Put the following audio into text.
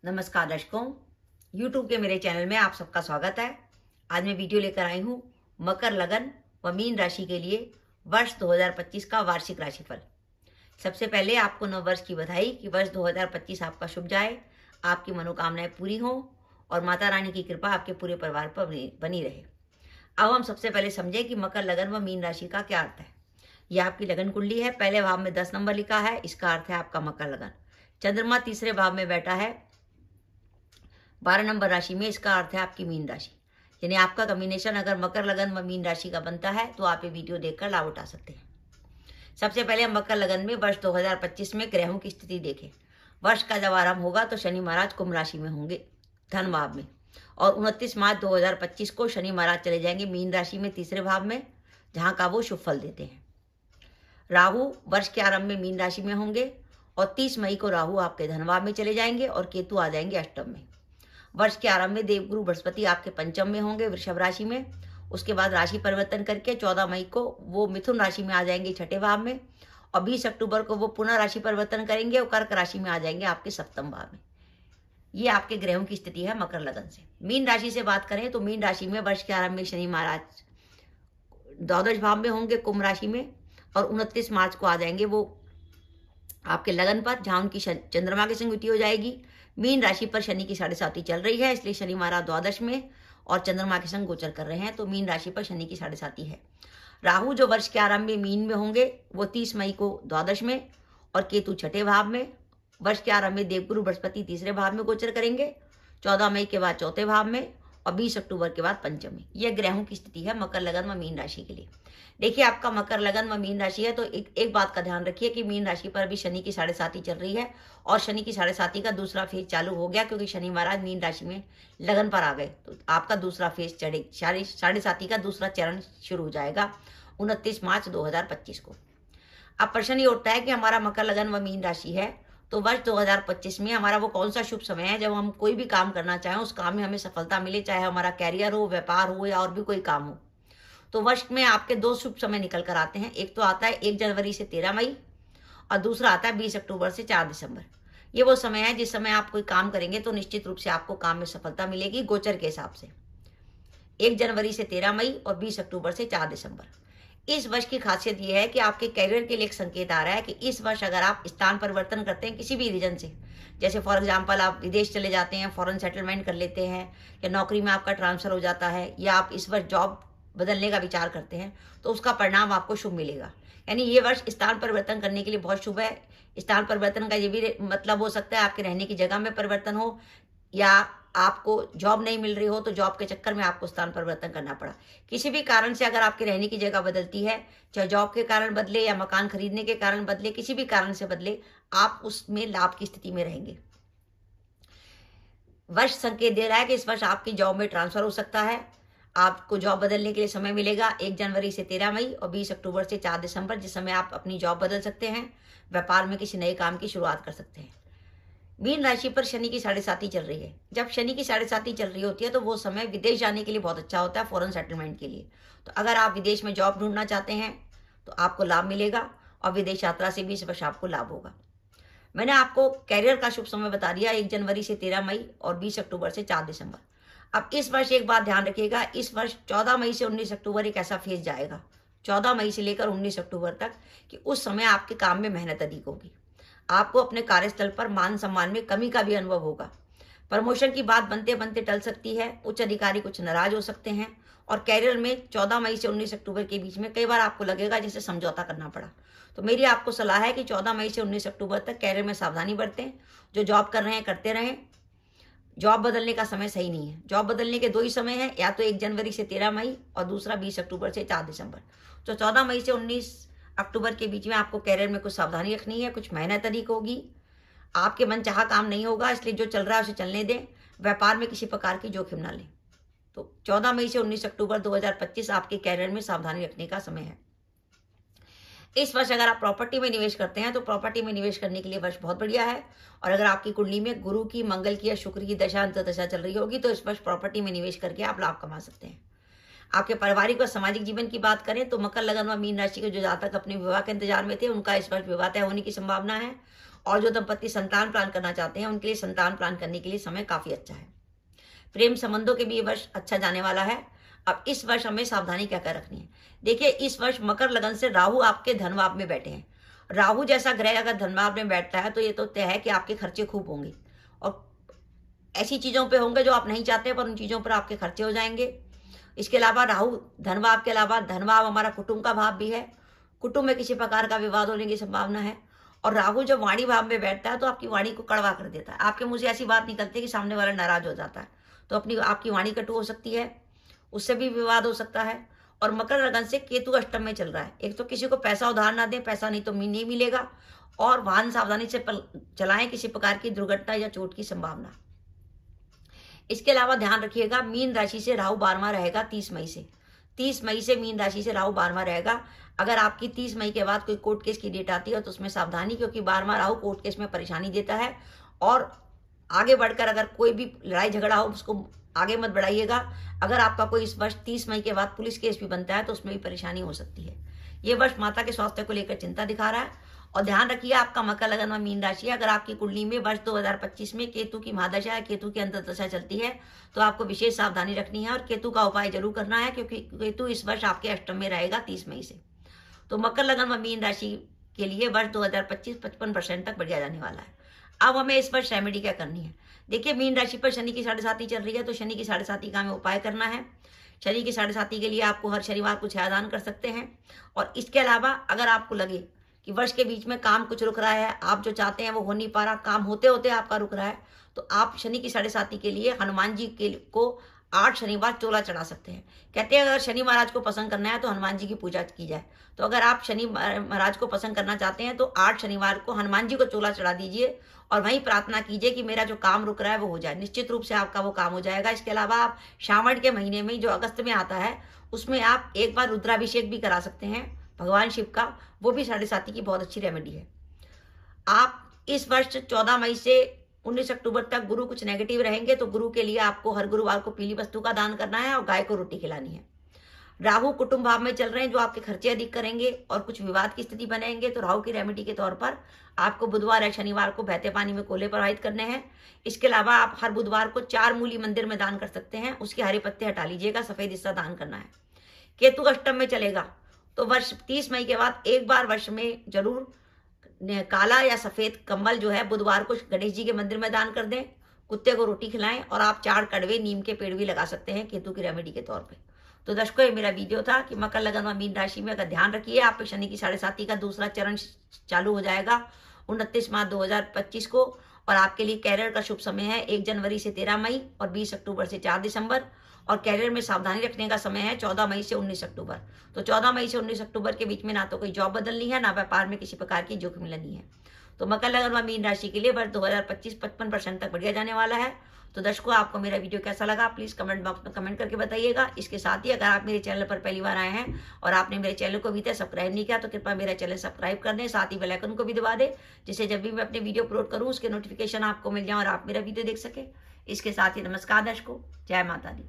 नमस्कार दर्शकों, YouTube के मेरे चैनल में आप सबका स्वागत है। आज मैं वीडियो लेकर आई हूँ मकर लगन व मीन राशि के लिए वर्ष 2025 का वार्षिक राशिफल। सबसे पहले आपको नव वर्ष की बधाई कि वर्ष 2025 आपका शुभ जाए, आपकी मनोकामनाएं पूरी हों और माता रानी की कृपा आपके पूरे परिवार पर बनी रहे। अब हम सबसे पहले समझें कि मकर लगन व मीन राशि का क्या अर्थ है। यह आपकी लगन कुंडली है। पहले भाव में 10 नंबर लिखा है, इसका अर्थ है आपका मकर लगन। चंद्रमा तीसरे भाव में बैठा है 12 नंबर राशि में, इसका अर्थ है आपकी मीन राशि। यानी आपका कॉम्बिनेशन अगर मकर लगन व मीन राशि का बनता है तो आप ये वीडियो देखकर लाभ उठा सकते हैं। सबसे पहले हम मकर लगन में वर्ष 2025 में ग्रहों की स्थिति देखें। वर्ष का जब आरंभ होगा तो शनि महाराज कुंभ राशि में होंगे, धन भाव में, और 29 मार्च 2025 को शनि महाराज चले जाएंगे मीन राशि में तीसरे भाव में, जहां का वो शुभ फल देते हैं। राहु वर्ष के आरंभ में मीन राशि में होंगे और 30 मई को राहु आपके धन भाव में चले जाएंगे और केतु आ जाएंगे अष्टम में। वर्ष के आरंभ में देवगुरु बृहस्पति आपके पंचम में होंगे वृषभ राशि में। उसके बाद राशि परिवर्तन करके 14 मई को वो मिथुन राशि में आ जाएंगे छठे भाव में, और 20 अक्टूबर को वो पुनः राशि परिवर्तन करेंगे और कर्क राशि में आ जाएंगे आपके सप्तम भाव में। ये आपके ग्रहों की स्थिति है मकर लगन से। मीन राशि से बात करें तो मीन राशि में वर्ष के आरंभ में शनि महाराज द्वादश भाव में होंगे कुंभ राशि में, और 29 मार्च को आ जाएंगे वो आपके लगन पर, जहां उनकी चंद्रमा के संग युति हो जाएगी। मीन राशि पर शनि की 7.5 चल रही है, इसलिए शनि महाराज द्वादश में और चंद्रमा के संग गोचर कर रहे हैं, तो मीन राशि पर शनि की 7.5 है। राहु जो वर्ष के आरंभ में मीन में होंगे वो 30 मई को द्वादश में और केतु छठे भाव में। वर्ष के आरंभ में देवगुरु बृहस्पति तीसरे भाव में गोचर करेंगे, 14 मई के बाद चौथे भाव में और 20 अक्टूबर के बाद पंचम में। यह ग्रहों की स्थिति है मकर लगन व मीन राशि के लिए। देखिए, आपका मकर लगन व मीन राशि है तो एक बात का ध्यान रखिए कि मीन राशि पर अभी शनि की 7.5 चल रही है और शनि की 7.5 का दूसरा फेज चालू हो गया, क्योंकि शनि महाराज मीन राशि में लगन पर आ गए, तो आपका दूसरा फेज चढ़े 7.5 का दूसरा चरण शुरू हो जाएगा 29 मार्च 2025 को। अब प्रश्न ये उठता है कि हमारा मकर लगन व मीन राशि है तो वर्ष 2025 में हमारा वो कौन सा शुभ समय है जब हम कोई भी काम करना चाहें, उस काम में हमें सफलता मिले, चाहे हमारा कैरियर हो, व्यापार हो या और भी कोई काम हो। तो वर्ष में आपके 2 शुभ समय निकल कर आते हैं। एक तो आता है 1 जनवरी से 13 मई और दूसरा आता है 20 अक्टूबर से 4 दिसंबर। ये वो समय है जिस समय आप कोई काम करेंगे तो निश्चित रूप से आपको काम में सफलता मिलेगी गोचर के हिसाब से। 1 जनवरी से 13 मई और 20 अक्टूबर से 4 दिसंबर। इस वर्ष की खासियत यह है कि आपके कैरियर के लिए एक संकेत आ रहा है कि इस वर्ष अगर आप स्थान परिवर्तन करते हैं किसी भी रीजन से, जैसे फॉर एग्जांपल आप विदेश चले जाते हैं, फॉरेन सेटलमेंट कर लेते हैं, या नौकरी में आपका ट्रांसफर हो जाता है, या आप इस वर्ष जॉब बदलने का विचार करते हैं, तो उसका परिणाम आपको शुभ मिलेगा। यानी ये वर्ष स्थान परिवर्तन करने के लिए बहुत शुभ है। स्थान परिवर्तन का ये भी मतलब हो सकता है आपके रहने की जगह में परिवर्तन हो, या आपको जॉब नहीं मिल रही हो तो जॉब के चक्कर में आपको स्थान परिवर्तन करना पड़ा। किसी भी कारण से अगर आपके रहने की जगह बदलती है, चाहे जॉब के कारण बदले या मकान खरीदने के कारण बदले, किसी भी कारण से बदले, आप उसमें लाभ की स्थिति में रहेंगे। वर्ष संकेत दे रहा है कि इस वर्ष आपकी जॉब में ट्रांसफर हो सकता है, आपको जॉब बदलने के लिए समय मिलेगा 1 जनवरी से 13 मई और 20 अक्टूबर से 4 दिसंबर, जिस समय आप अपनी जॉब बदल सकते हैं, व्यापार में किसी नए काम की शुरुआत कर सकते हैं। मीन राशि पर शनि की 7.5 चल रही है। जब शनि की 7.5 चल रही होती है तो वो समय विदेश जाने के लिए बहुत अच्छा होता है, फॉरेन सेटलमेंट के लिए। तो अगर आप विदेश में जॉब ढूंढना चाहते हैं तो आपको लाभ मिलेगा और विदेश यात्रा से भी इस वर्ष आपको लाभ होगा। मैंने आपको कैरियर का शुभ समय बता दिया, 1 जनवरी से 13 मई और 20 अक्टूबर से 4 दिसंबर। अब इस वर्ष एक बात ध्यान रखिएगा, इस वर्ष 14 मई से 19 अक्टूबर एक ऐसा फेज जाएगा, 14 मई से लेकर 19 अक्टूबर तक, कि उस समय आपके काम में मेहनत अधिक होगी। आपको अपने कार्यस्थल पर मान सम्मान में कमी का भी अनुभव होगा। प्रमोशन की बात बनते बनते टल सकती है, उच्च अधिकारी कुछ नाराज हो सकते हैं, और कैरियर में 14 मई से 19 अक्टूबर के बीच में कई बार आपको लगेगा जैसे समझौता करना पड़ा। तो मेरी आपको सलाह है कि 14 मई से 19 अक्टूबर तक कैरियर में सावधानी बरतें। जो जॉब कर रहे हैं करते रहें। जॉब बदलने का समय सही नहीं है। जॉब बदलने के 2 ही समय हैं, या तो 1 जनवरी से 13 मई और दूसरा 20 अक्टूबर से 4 दिसंबर। तो 14 मई से 19 अक्टूबर के बीच में आपको कैरियर में कुछ सावधानी रखनी है, कुछ मेहनत अधिक होगी, आपके मन चाहा काम नहीं होगा, इसलिए जो चल रहा है उसे चलने दें। व्यापार में किसी प्रकार की जोखिम ना लें। तो 14 मई से 19 अक्टूबर 2025 आपके कैरियर में सावधानी रखने का समय है। इस वर्ष अगर आप प्रॉपर्टी में निवेश करते हैं तो प्रॉपर्टी में निवेश करने के लिए वर्ष बहुत बढ़िया है, और अगर आपकी कुंडली में गुरु की, मंगल की या शुक्र की दशा अंतर्दशा चल रही होगी तो इस वर्ष प्रॉपर्टी में निवेश करके आप लाभ कमा सकते हैं। आपके पारिवारिक व सामाजिक जीवन की बात करें तो मकर लगन व मीन राशि के जो जातक अपने विवाह के इंतजार में थे, उनका इस वर्ष विवाह तय होने की संभावना है, और जो दंपति संतान प्लान करना चाहते हैं उनके लिए संतान प्लान करने के लिए समय काफी अच्छा है। प्रेम संबंधों के भी ये वर्ष अच्छा जाने वाला है। अब इस वर्ष हमें सावधानी क्या क्या रखनी है। देखिए, इस वर्ष मकर लगन से राहु आपके धनभाव में बैठे हैं। राहु जैसा ग्रह अगर धनभाव में बैठता है तो ये तो तय है कि आपके खर्चे खूब होंगे और ऐसी चीजों पे होंगे जो आप नहीं चाहते, पर उन चीजों पर आपके खर्चे हो जाएंगे। इसके अलावा राहु धनभाव के अलावा धनभाव हमारा कुटुंब का भाव भी है। कुटुंब में किसी प्रकार का विवाद होने की संभावना है। और राहु जब वाणी भाव में बैठता है तो आपकी वाणी को कड़वा कर देता है। आपके मुंह से ऐसी बात निकलती है कि सामने वाला नाराज हो जाता है, तो आपकी वाणी कटु हो सकती है, उससे भी विवाद हो सकता है। और मकर लगन से केतु अष्टम में चल रहा है। एक तो किसी को पैसा उधार ना दें, पैसा नहीं तो नहीं मिलेगा। और वाहन सावधानी से चलाएं, किसी प्रकार की दुर्घटना या चोट की संभावना। इसके अलावा ध्यान रखिएगा, मीन राशि से राहु 12वां रहेगा 30 मई से। 30 मई से मीन राशि से राहु 12वां रहेगा। अगर आपकी 30 मई के बाद कोई कोर्ट केस की डेट आती है तो उसमें सावधानी, क्योंकि 12वां राहु कोर्ट केस में परेशानी देता है। और आगे बढ़कर अगर कोई भी लड़ाई झगड़ा हो उसको आगे मत बढ़ाइएगा। अगर आपका कोई इस वर्ष 30 मई के बाद पुलिस केस भी बनता है तो उसमें भी परेशानी हो सकती है। ये वर्ष माता के स्वास्थ्य को लेकर चिंता दिखा रहा है। और ध्यान रखिए, आपका मकर लगन में मीन राशि है। अगर आपकी कुंडली में वर्ष 2025 में केतु की महादशा या केतु की अंतर्दशा चलती है तो आपको विशेष सावधानी रखनी है और केतु का उपाय जरूर करना है, क्योंकि केतु इस वर्ष आपके अष्टम में रहेगा 30 मई से। तो मकर लगन में मीन राशि के लिए वर्ष 2025 55% तक बढ़िया जाने वाला है। अब हमें इस वर्ष रेमेडी क्या करनी है। देखिए, मीन राशि पर शनि की 7.5 चल रही है, तो शनि की 7.5 का हमें उपाय करना है। शनि की 7.5 के लिए आपको हर शनिवार को छायादान कर सकते हैं। और इसके अलावा अगर आपको लगे कि वर्ष के बीच में काम कुछ रुक रहा है, आप जो चाहते हैं वो हो नहीं पा रहा, काम होते होते आपका रुक रहा है, तो आप शनि की 7.5 के लिए हनुमान जी को 8 शनिवार चोला चढ़ा सकते हैं। कहते हैं अगर शनि महाराज को पसंद करना है तो हनुमान जी की पूजा की जाए। तो अगर आप शनि महाराज को पसंद करना चाहते हैं तो 8 शनिवार को हनुमान जी को चोला चढ़ा दीजिए और वहीं प्रार्थना कीजिए कि मेरा जो काम रुक रहा है वो हो जाए। निश्चित रूप से आपका वो काम हो जाएगा। इसके अलावा आप श्रावण के महीने में जो अगस्त में आता है उसमें आप एक बार रुद्राभिषेक भी करा सकते हैं भगवान शिव का, वो भी 7.5 की बहुत अच्छी रेमेडी है। आप इस वर्ष 14 मई से 19 अक्टूबर तक गुरु कुछ नेगेटिव रहेंगे, तो गुरु के लिए आपको हर गुरुवार को पीली वस्तु का दान करना है और गाय को रोटी खिलानी है। राहु कुटुंब भाव में चल रहे हैं जो आपके खर्चे अधिक करेंगे और कुछ विवाद की स्थिति बनेंगे, तो राहु की रेमेडी के तौर पर आपको बुधवार या शनिवार को बहते पानी में कोले प्रवाहित करने हैं। इसके अलावा आप हर बुधवार को 4 मूली मंदिर में दान कर सकते हैं, उसके हरे पत्ते हटा लीजिएगा, सफेद हिस्सा दान करना है। केतु अष्टम में चलेगा तो वर्ष 30 मई के बाद एक बार वर्ष में जरूर काला या सफेद कंबल जो है बुधवार को गणेश जी के मंदिर में दान कर दें, कुत्ते को रोटी खिलाएं और आप 4 कड़वे नीम के पेड़ भी लगा सकते हैं केतु की रेमेडी के तौर पे। तो दर्शकों, ये मेरा वीडियो था कि मकर लगन व मीन राशि में अगर ध्यान रखिए, आप पे शनि की 7.5 का दूसरा चरण चालू हो जाएगा 29 मार्च 2025 को। और आपके लिए कैरियर का शुभ समय है 1 जनवरी से 13 मई और 20 अक्टूबर से 4 दिसंबर। और कैरियर में सावधानी रखने का समय है 14 मई से 19 अक्टूबर। तो 14 मई से 19 अक्टूबर के बीच में ना तो कोई जॉब बदलनी है, ना व्यापार में किसी प्रकार की जोखिम लेनी है। तो मकर लगन व मीन राशि के लिए वर्ष 2025 55% तक बढ़िया जाने वाला है। तो दर्शकों, आपको मेरा वीडियो कैसा लगा प्लीज कमेंट बॉक्स में कमेंट करके बताइएगा। इसके साथ ही अगर आप मेरे चैनल पर पहली बार आए हैं और आपने मेरे चैनल को अभी तक सब्सक्राइब नहीं किया तो कृपया मेरा चैनल सब्सक्राइब कर दें, साथ ही बेल आइकन को भी दबा दें, जिससे जब भी मैं अपने वीडियो अपलोड करूं उसके नोटिफिकेशन आपको मिल जाए और आप मेरा वीडियो देख सके। इसके साथ ही नमस्कार दर्शकों, जय माता दी।